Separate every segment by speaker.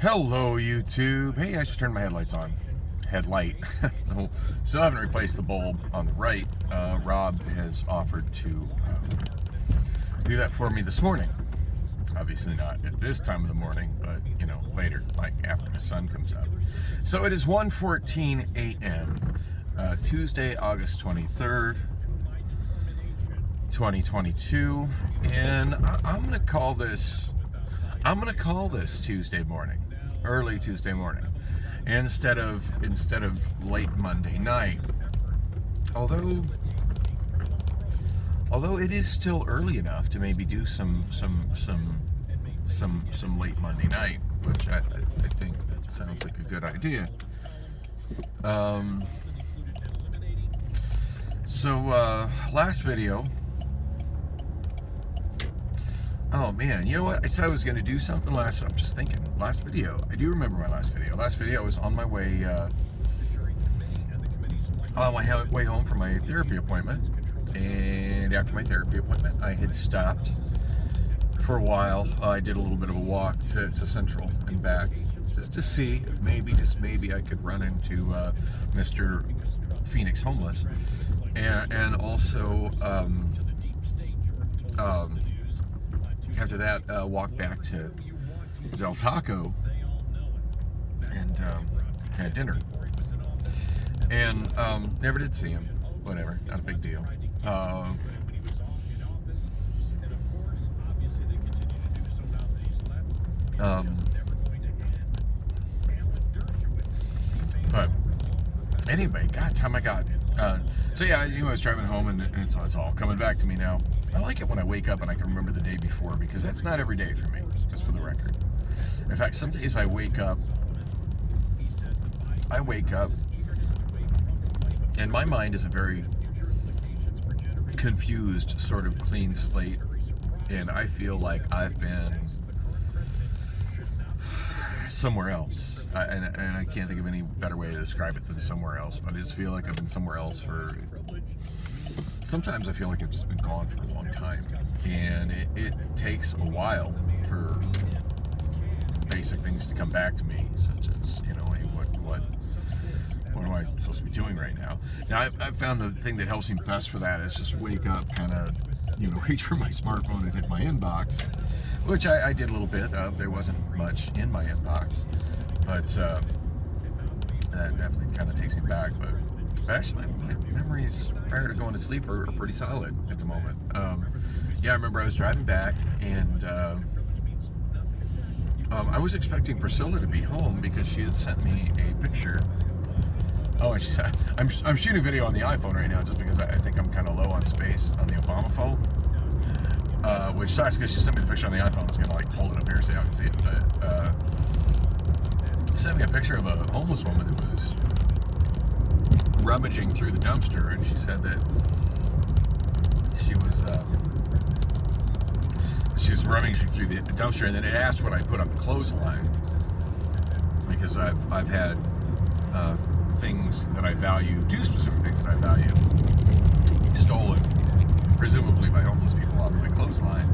Speaker 1: Hello, YouTube. Hey, I just turned my headlights on. Headlight. Still haven't replaced the bulb on the right. Rob has offered to do that for me this morning. Obviously not at this time of the morning, but, you know, later, like after the sun comes up. So it is 1:14 a.m., Tuesday, August 23rd, 2022, and I'm going to call this Tuesday morning, early Tuesday morning, instead of late Monday night. Although it is still early enough to maybe do some late Monday night, which I think sounds like a good idea. Last video. Oh man, you know what? I said I was going to do something I'm just thinking. Last video. I do remember my last video. Last video I was on my way home from my therapy appointment. And after my therapy appointment, I had stopped for a while. I did a little bit of a walk to Central and back, just to see if maybe I could run into Mr. Phoenix Homeless. And also, after that, walked back to Del Taco and had dinner. And never did see him. Whatever, not a big deal. But anyway, God, time I got. So yeah, I was driving home, and it's all coming back to me now. I like it when I wake up and I can remember the day before, because that's not every day for me, just for the record. In fact, some days I wake up, and my mind is a very confused, sort of clean slate, and I feel like I've been somewhere else. And I can't think of any better way to describe it than somewhere else, but I just feel like I've been somewhere else for... Sometimes I feel like I've just been gone for a long time, and it takes a while for basic things to come back to me, such as, hey, what am I supposed to be doing right now? Now, I've found the thing that helps me best for that is just wake up, kind of, reach for my smartphone and hit my inbox, which I did a little bit of. There wasn't much in my inbox, but that definitely kind of takes me back. But actually, my memories prior to going to sleep are pretty solid at the moment. I remember I was driving back, and I was expecting Priscilla to be home because she had sent me a picture. Oh, and she said, I'm shooting video on the iPhone right now just because I think I'm kind of low on space on the Obama phone, which sucks because she sent me the picture on the iPhone. I was going to hold it up here so y'all can see it. But she sent me a picture of a homeless woman that was rummaging through the dumpster, and she said that she was rummaging through the dumpster, and then it asked what I put on the clothesline, because I've had things that I value, specific things that I value, stolen, presumably by homeless people, off of my clothesline.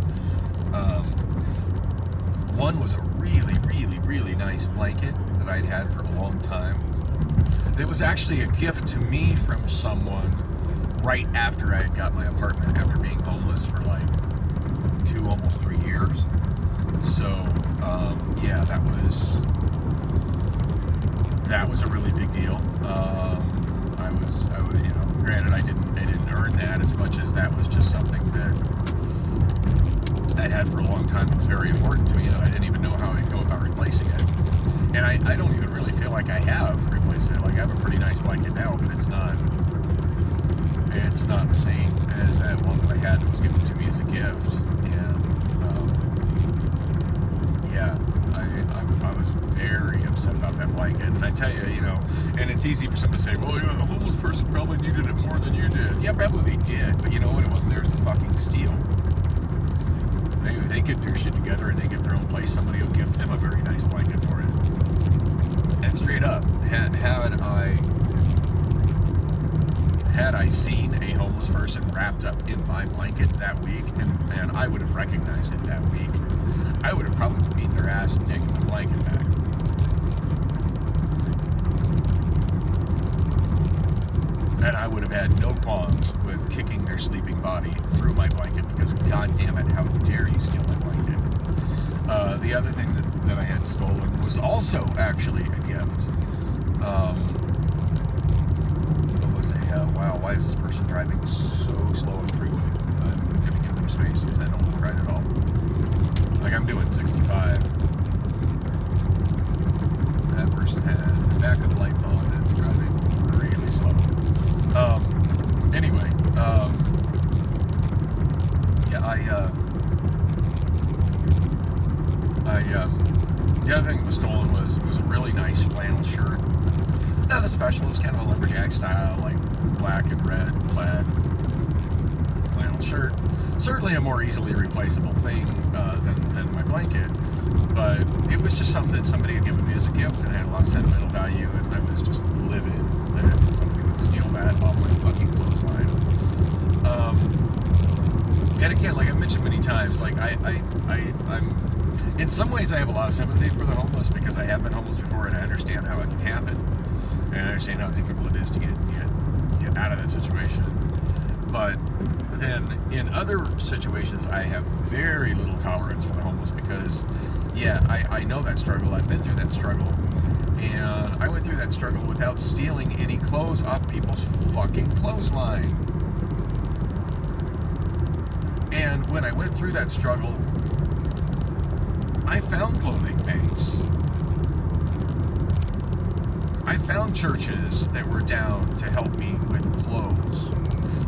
Speaker 1: One was a really, really, really nice blanket that I'd had for a long time. It was actually a gift to me from someone right after I had got my apartment, after being homeless for like 2, almost 3 years. So, that was a really big deal. I was, granted, I didn't earn that as much as that was just something that I'd had for a long time. It was very important to me, and I didn't even know how I'd go about replacing it. And I don't even really feel like I have replaced it. Like, I have a pretty nice blanket now, but it's not the same as that one that I had that was given to me as a gift. And I was very upset about that blanket. And I tell you, and it's easy for someone to say, well, a homeless person probably needed it more than you did. Yeah, probably they did, but you know what? It wasn't theirs to fucking steal. Maybe they get their shit together and they get their own place, somebody will give them a very nice blanket for it. And straight up, had I seen a homeless person wrapped up in my blanket that week, and I would have recognized it that week, I would have probably beat their ass and taken the blanket back. had no qualms with kicking their sleeping body through my blanket because, god damn it, how dare you steal my blanket. The other thing that I had stolen was also actually a gift. It was wow, why is this person driving so slow on the freeway? I'm going to give them space because I don't look right at all. Like, I'm doing 65. That person has the backup lights on and it's driving really slow. Anyway, the other thing that was stolen was a really nice flannel shirt. Nothing special, it's kind of a lumberjack style, like black and red plaid flannel shirt. Certainly a more easily replaceable thing than my blanket, but it was just something that somebody had given me as a gift and it had a lot of sentimental value, and I was just livid that somebody would steal that off my fucking clothesline. And again, like I've mentioned many times, like I'm in some ways I have a lot of sympathy for the homeless because I have been homeless before and I understand how it can happen and I understand how difficult it is to get out of that situation. But then in other situations I have very little tolerance for the homeless because I know that struggle. I've been through that struggle, and I went through that struggle without stealing any clothes off people's fucking clothesline. And when I went through that struggle, I found clothing banks. I found churches that were down to help me with clothes.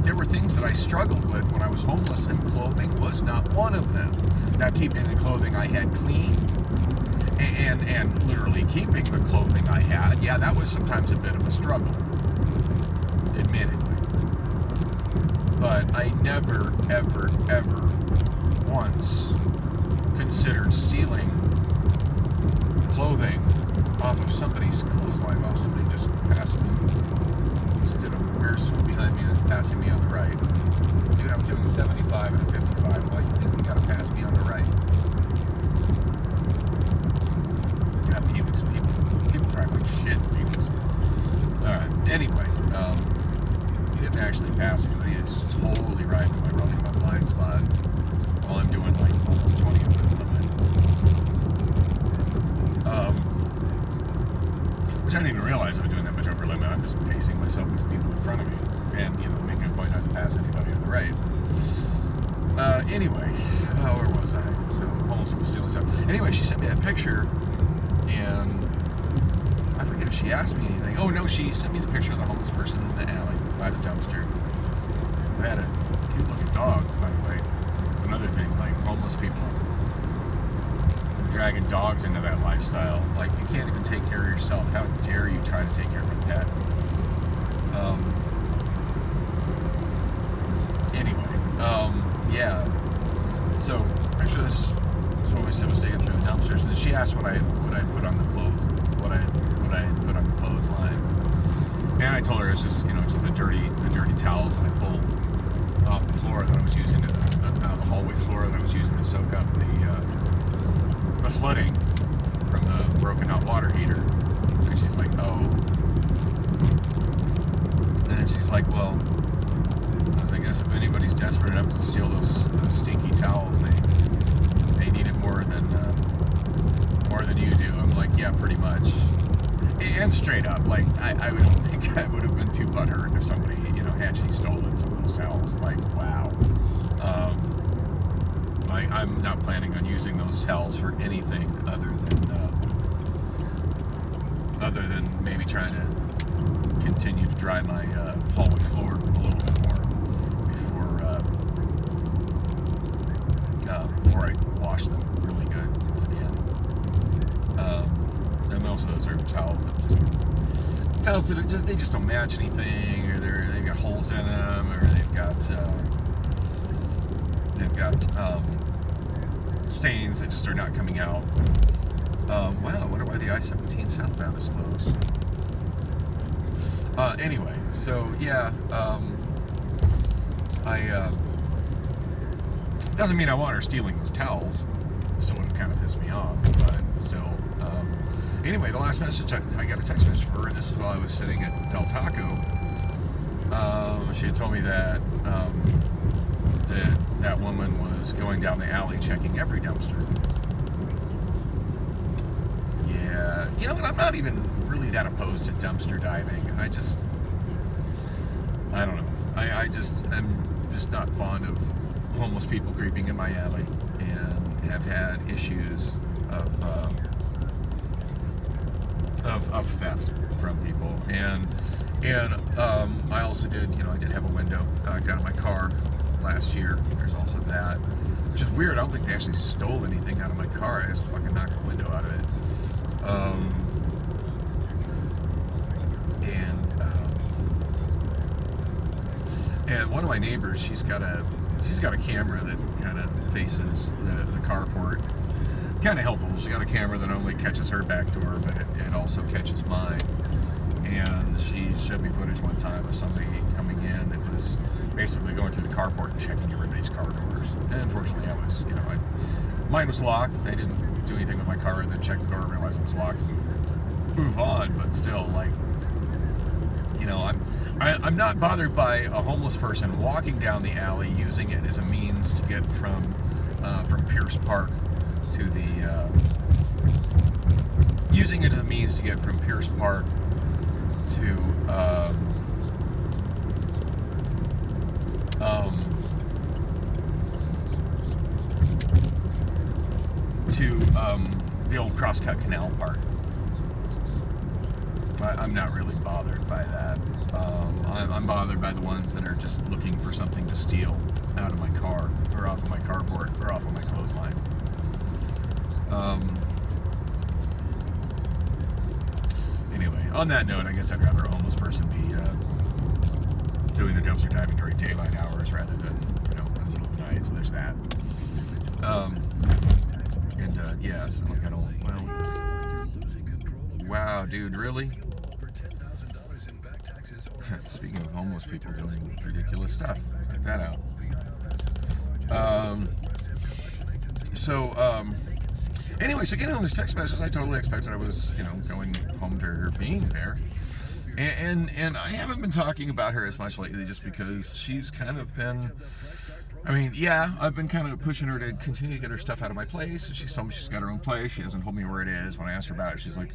Speaker 1: There were things that I struggled with when I was homeless, and clothing was not one of them. Now, keeping the clothing I had clean, and literally keeping the clothing I had, that was sometimes a bit of a struggle, admittedly. But I never, ever, ever once considered stealing clothing off of somebody's clothesline while somebody just passed me. Just did a weird swoop behind me and was passing me on the right. Dude, I'm doing 75 and a 55. Why do you think you gotta pass me on the right? God, people drive like shit, people. Alright, anyway, he didn't actually pass me, but he is totally riding my blind spot while I'm doing like almost 20 of the limit. Which I didn't even realize I was doing that much over limit. I'm just pacing myself with the people in front of me and, making a point not to pass anybody on the right. Anyway, where was I? So, almost was stealing stuff. Anyway, she sent me that picture, and I forget if she asked me anything. Oh, no, she sent me the picture of the homeless person in the alley by the dumpster who had a cute-looking dog, by the way. It's another thing, like, homeless people dragging dogs into that lifestyle. Like, you can't even take care of yourself. How dare you try to take care of a pet? So picture this woman was digging through the dumpsters, and she asked what I put on the put on the clothesline, and I told her it's just just the dirty towels that I pulled off the floor that I was using the hallway floor that I was using to soak up the flooding from the broken hot water heater. And she's like, oh. And then she's like, well, I guess if anybody's desperate enough to steal those stinky towels, they need it more than you do. I'm like, yeah, pretty much. And straight up, like, I don't think I would have been too butthurt if somebody, had she stolen some of those towels. Like, wow. I'm not planning on using those towels for anything other than maybe trying to continue to dry my hallway floor a little bit more before I wash them really good again. And most of those are towels that they just don't match anything, or they've got holes in them, or they've got stains that just are not coming out. Wow, I wonder why the I-17 southbound is closed. Anyway, so doesn't mean I want her stealing those towels. Still would have kind of pissed me off, but still. Anyway, the last message, I got a text message from her, and this is while I was sitting at Del Taco. She had told me that that woman was going down the alley checking every dumpster. Yeah, you know what? I'm not even really that opposed to dumpster diving. I don't know. I'm just not fond of homeless people creeping in my alley, and have had issues of theft from people. And I also did, I did have a window knocked out of my car last year. There's also that, which is weird. I don't think they actually stole anything out of my car. I just fucking knocked the window out of it. And one of my neighbors, she's got a camera that kind of faces the carport. Kind of helpful. She got a camera that only catches her back door, but it also catches mine. And she showed me footage one time of somebody coming in that was basically going through the carport and checking everybody's car doors. And unfortunately, mine was locked. They didn't do anything with my car, and then check the door and realize it was locked and move on. But still, I'm not bothered by a homeless person walking down the alley using it as a means to get from Pierce Park to the using it as a means to get from Pierce Park to the old Crosscut Canal Park. I'm not really bothered by that. I'm bothered by the ones that are just looking for something to steal out of my car, or off of my carport, or off of my clothesline. Anyway, on that note, I guess I'd rather a homeless person be doing their dumpster diving during daylight hours rather than, in the middle of the night. So there's that. So I don't. Wow, dude, really? Speaking of homeless people doing ridiculous stuff, check that out. Anyway, so getting on this text message, I totally expected I was, going home to her being there. And I haven't been talking about her as much lately just because she's kind of been, I've been kind of pushing her to continue to get her stuff out of my place. And she's told me she's got her own place. She hasn't told me where it is. When I asked her about it, she's like,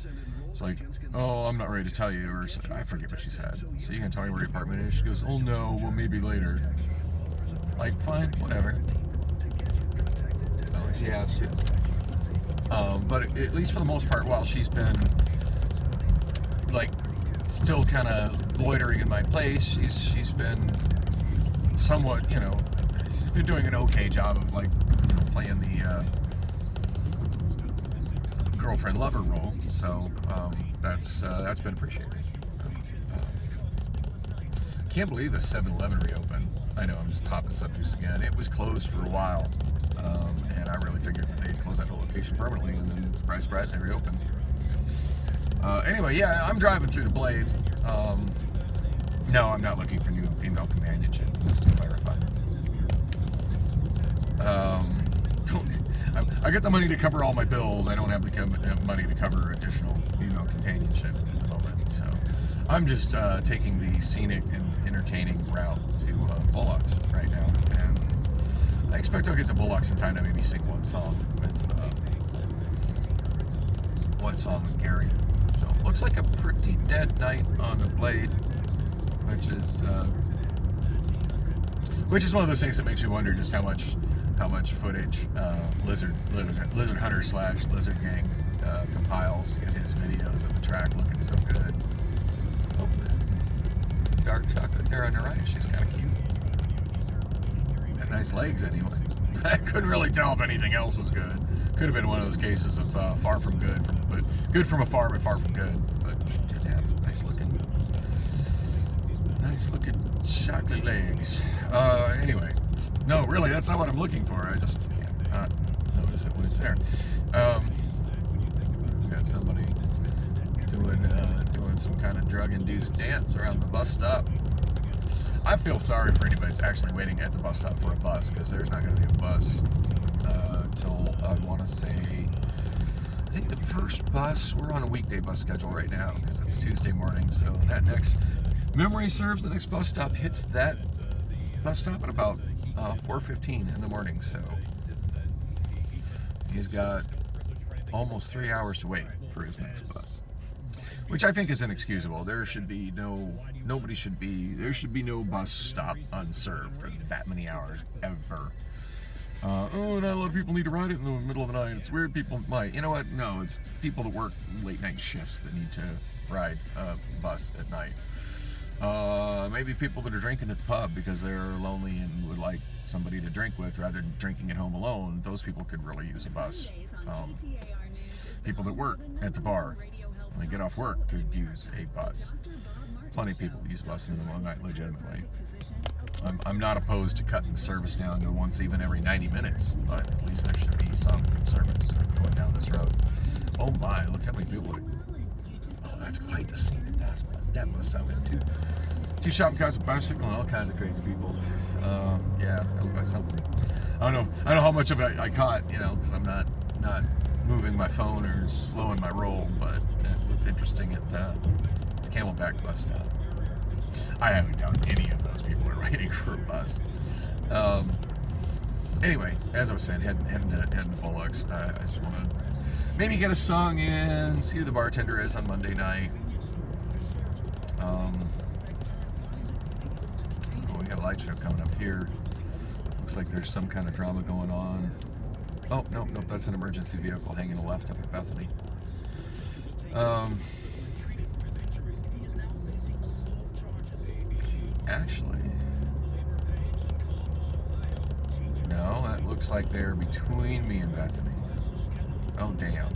Speaker 1: oh, I'm not ready to tell you, or I forget what she said. So you can tell me where your apartment is? She goes, oh no, well maybe later. Like, fine, whatever. She has to. But at least for the most part, while she's been still kind of loitering in my place, she's been somewhat, she's been doing an okay job of playing the girlfriend lover role. So that's been appreciated. Can't believe the 7-Eleven reopened. I know, I'm just hopping subjects again. It was closed for a while, and I really figured they'd close that location permanently, and then surprise, surprise, they reopened. Anyway, yeah, I'm driving through the Blade. No, I'm not looking for new female companionship, just to clarify. I get the money to cover all my bills. I don't have the money to cover additional female companionship at the moment. So I'm just taking the scenic and entertaining route to Bullocks right now. And I expect I'll get to Bullocks in time to maybe sing one song with Gary. So looks like a pretty dead night on the Blade, which is one of those things that makes you wonder just how much footage Lizard Hunter / Lizard Gang compiles in his videos of the track looking so good. Oh, dark chocolate there on the right. She's kind of cute. Got nice legs anyway. I couldn't really tell if anything else was good. Could have been one of those cases of far from good, but good from afar, but far from good. But she did have nice looking chocolate legs. Anyway. No, really, that's not what I'm looking for. I just can't not notice it when it's there. We got somebody doing some kind of drug-induced dance around the bus stop. I feel sorry for anybody that's actually waiting at the bus stop for a bus, because there's not going to be a bus till, I want to say, I think the first bus, we're on a weekday bus schedule right now, because it's Tuesday morning, so that next Memory serves, the next bus stop hits that bus stop at about 4:15 in the morning, so he's got almost 3 hours to wait for his next bus, which I think is inexcusable. There should be no bus stop unserved for that many hours ever. Not a lot of people need to ride it in the middle of the night. It's weird people might. You know what? No, it's people that work late night shifts that need to ride a bus at night. Maybe people that are drinking at the pub because they're lonely and would like somebody to drink with rather than drinking at home alone. Those people could really use a bus. People that work at the bar when they get off work could use a bus. Plenty of people use a bus in the middle of the night legitimately. I'm not opposed to cutting the service down to once even every 90 minutes, but at least there should be some service going down this road. Oh my, look how many people are. Oh, that's quite the scene at that must have been two shopping carts, a bicycle, and all kinds of crazy people. Yeah, that looked like something. I don't know how much of it I caught, because I'm not moving my phone or slowing my roll, but it looked interesting at the Camelback bus stop. I haven't doubt any of those people are waiting for a bus. Anyway, as I was saying, heading to Bullocks. I just want to maybe get a song in, see who the bartender is on Monday night. We got a light show coming up here. Looks like there's some kind of drama going on. Oh, nope, that's an emergency vehicle hanging left up at Bethany. Actually, no, that looks like they're between me and Bethany. Oh, damn.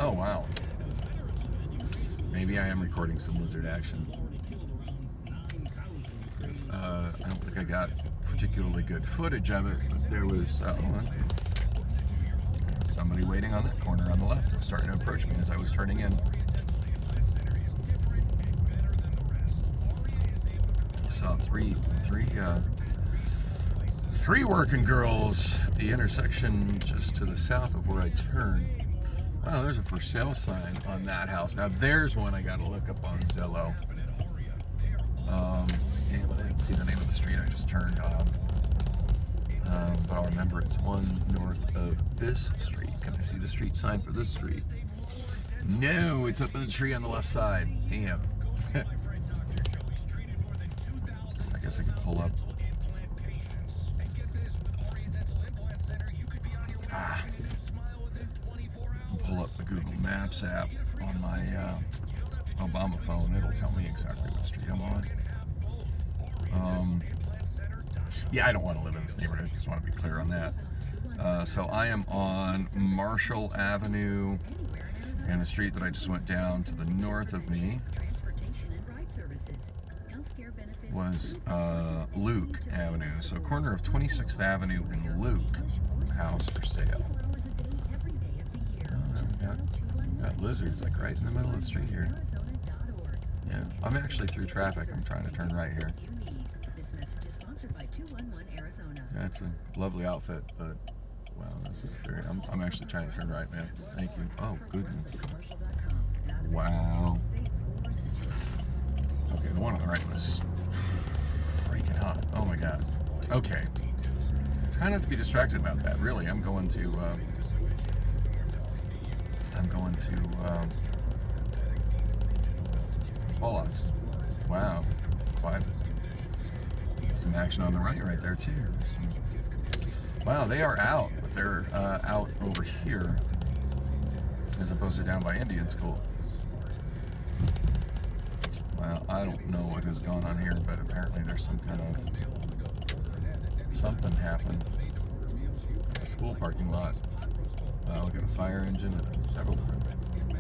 Speaker 1: Oh, wow. Maybe I am recording some lizard action. I don't think I got particularly good footage of it, but there was somebody waiting on that corner on the left. It was starting to approach me as I was turning in. Saw three working girls at the intersection just to the south of where I turned. Oh, there's a for sale sign on that house. Now there's one I gotta look up on Zillow. Damn, I didn't see the name of the street I just turned on. But I'll remember it's one north of this street. Can I see the street sign for this street? No, it's up in the tree on the left side. Damn. I guess I could pull up. Pull up the Google Maps app on my Obama phone. It'll tell me exactly what street I'm on. Yeah, I don't want to live in this neighborhood. I just want to be clear on that. So I am on Marshall Avenue, and the street that I just went down to the north of me was Luke Avenue. So corner of 26th Avenue and Luke, house for sale. We've got lizards like right in the middle of the street here. Yeah, I'm actually through traffic. I'm trying to turn right here. That's a lovely outfit, but wow, that's very. I'm actually trying to turn right, man. Thank you. Oh goodness. Wow. Okay, the one on the right was freaking hot. Oh my god. Okay. Try not to be distracted about that. Really, I'm going to Bullocks. Wow. Quite some action on the right there too. Wow, they are out, but they're out over here as opposed to down by Indian School. Well, I don't know what has gone on here, but apparently there's some kind of something happened at the school parking lot. We got a fire engine and several different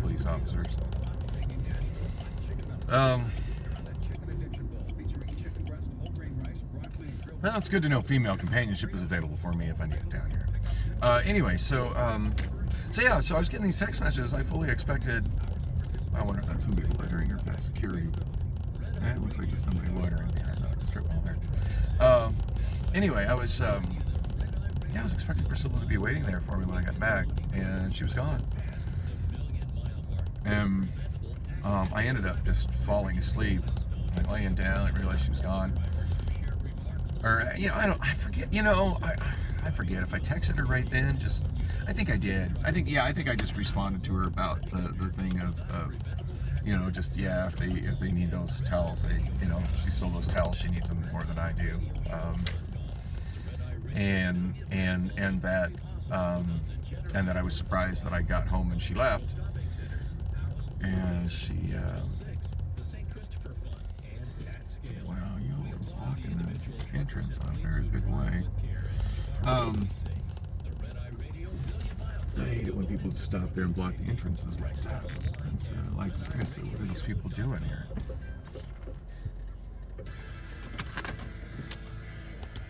Speaker 1: police officers. Well, it's good to know female companionship is available for me if I need it down here. Anyway, so I was getting these text messages. I fully expected. I wonder if that's somebody loitering or if that's security. It looks like just somebody loitering there, not a strip mall there. Anyway, I was expecting Priscilla to be waiting there for me when I got back, and she was gone. And I ended up just falling asleep, like laying down. I realized she was gone. Or I forget. I forget if I texted her right then. I think I did. I think I just responded to her about the thing of just if they need those towels, she stole those towels. She needs them more than I do. And that I was surprised that I got home and she left. And she, wow, you're blocking the entrance in a very big way. I hate it when people just stop there and block the entrances like that. It's like, seriously, what are these people doing here?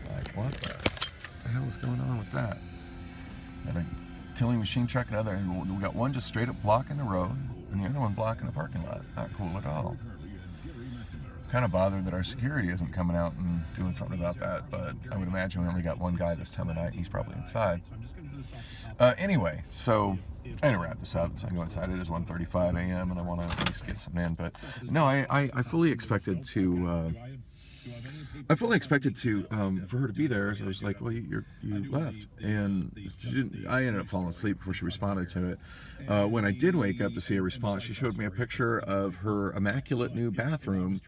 Speaker 1: Like, what the hell is going on with that? Got a killing machine truck, another, and we got one just straight up blocking the road, and the other one blocking the parking lot. Not cool at all. Kind of bothered that our security isn't coming out and doing something about that, but I would imagine we only got one guy this time of night, and he's probably inside. Anyway, so I'm going to wrap this up. So I go inside. It is 1:35 a.m. and I want to at least get some in. But no, I fully expected to. For her to be there. So I was like, well, you left, and she didn't. I ended up falling asleep before she responded to it. When I did wake up to see a response, she showed me a picture of her immaculate new bathroom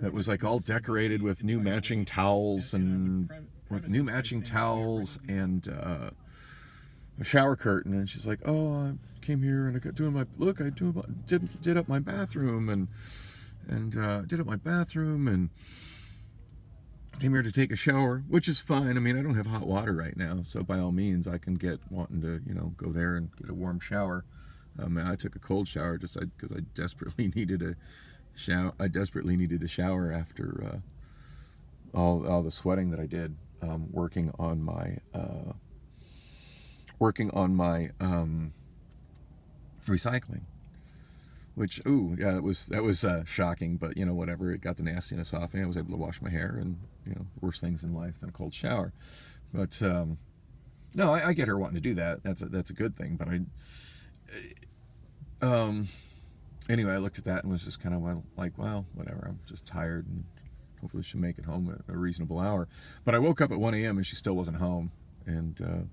Speaker 1: that was like all decorated with new matching towels and a shower curtain. And she's like, oh, I came here and I got doing my look. I did up my bathroom and did up my bathroom and came here to take a shower, which is fine. I mean, I don't have hot water right now, so by all means, I can wanting to, go there and get a warm shower. I took a cold shower just because I desperately needed a shower. I desperately needed a shower after all the sweating that I did working on my recycling. Which, that was shocking, but whatever. It got the nastiness off me. I was able to wash my hair, and worse things in life than a cold shower. But no, I get her wanting to do that. That's a good thing. But anyway, I looked at that and was just kind of like, well, whatever. I'm just tired, and hopefully she'll make it home at a reasonable hour. But I woke up at 1 a.m. and she still wasn't home, and I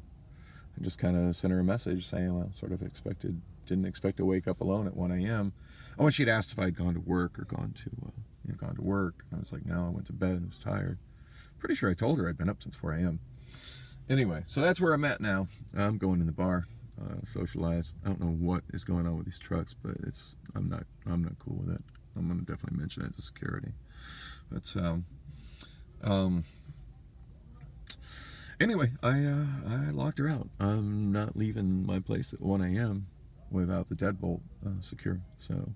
Speaker 1: just kind of sent her a message saying, well, didn't expect to wake up alone at 1 a.m. Oh, and she'd asked if I'd gone to work or gone to work. And I was like, no, I went to bed. I was tired. Pretty sure I told her I'd been up since 4 a.m. Anyway, so that's where I'm at now. I'm going in the bar, socialize. I don't know what is going on with these trucks, but I'm not cool with it. I'm going to definitely mention it to security. But anyway, I locked her out. I'm not leaving my place at 1 a.m. without the deadbolt secure. So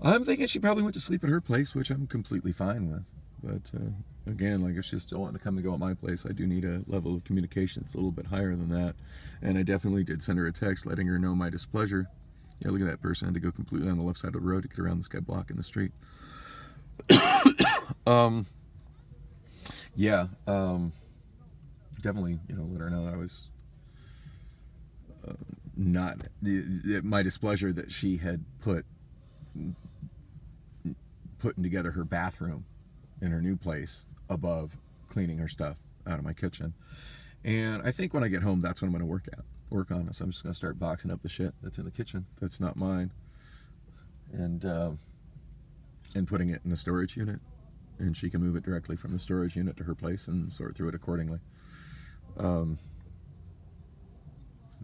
Speaker 1: I'm thinking she probably went to sleep at her place, which I'm completely fine with. But again, like, if she's still wanting to come and go at my place, I do need a level of communication that's a little bit higher than that. And I definitely did send her a text letting her know my displeasure. Yeah, look at that person. I had to go completely on the left side of the road to get around this guy blocking the street. Definitely, let her know that I was not my displeasure that she had putting together her bathroom in her new place above cleaning her stuff out of my kitchen. And I think when I get home, that's what I'm going to work on. So I'm just going to start boxing up the shit that's in the kitchen that's not mine, and putting it in a storage unit, and she can move it directly from the storage unit to her place and sort through it accordingly.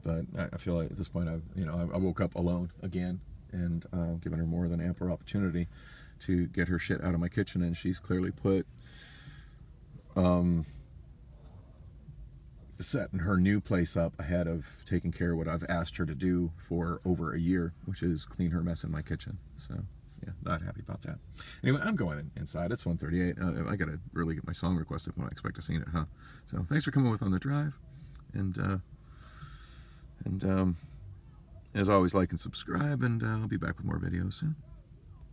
Speaker 1: But I feel like at this point I woke up alone again, and given her more than ample opportunity to get her shit out of my kitchen, and she's clearly put setting her new place up ahead of taking care of what I've asked her to do for over a year, which is clean her mess in my kitchen. So yeah, not happy about that. Anyway, I'm going inside. It's 1:38. I gotta really get my song requested when I expect to sing it, huh? So thanks for coming with On the Drive, and as always, like and subscribe, and I'll be back with more videos soon.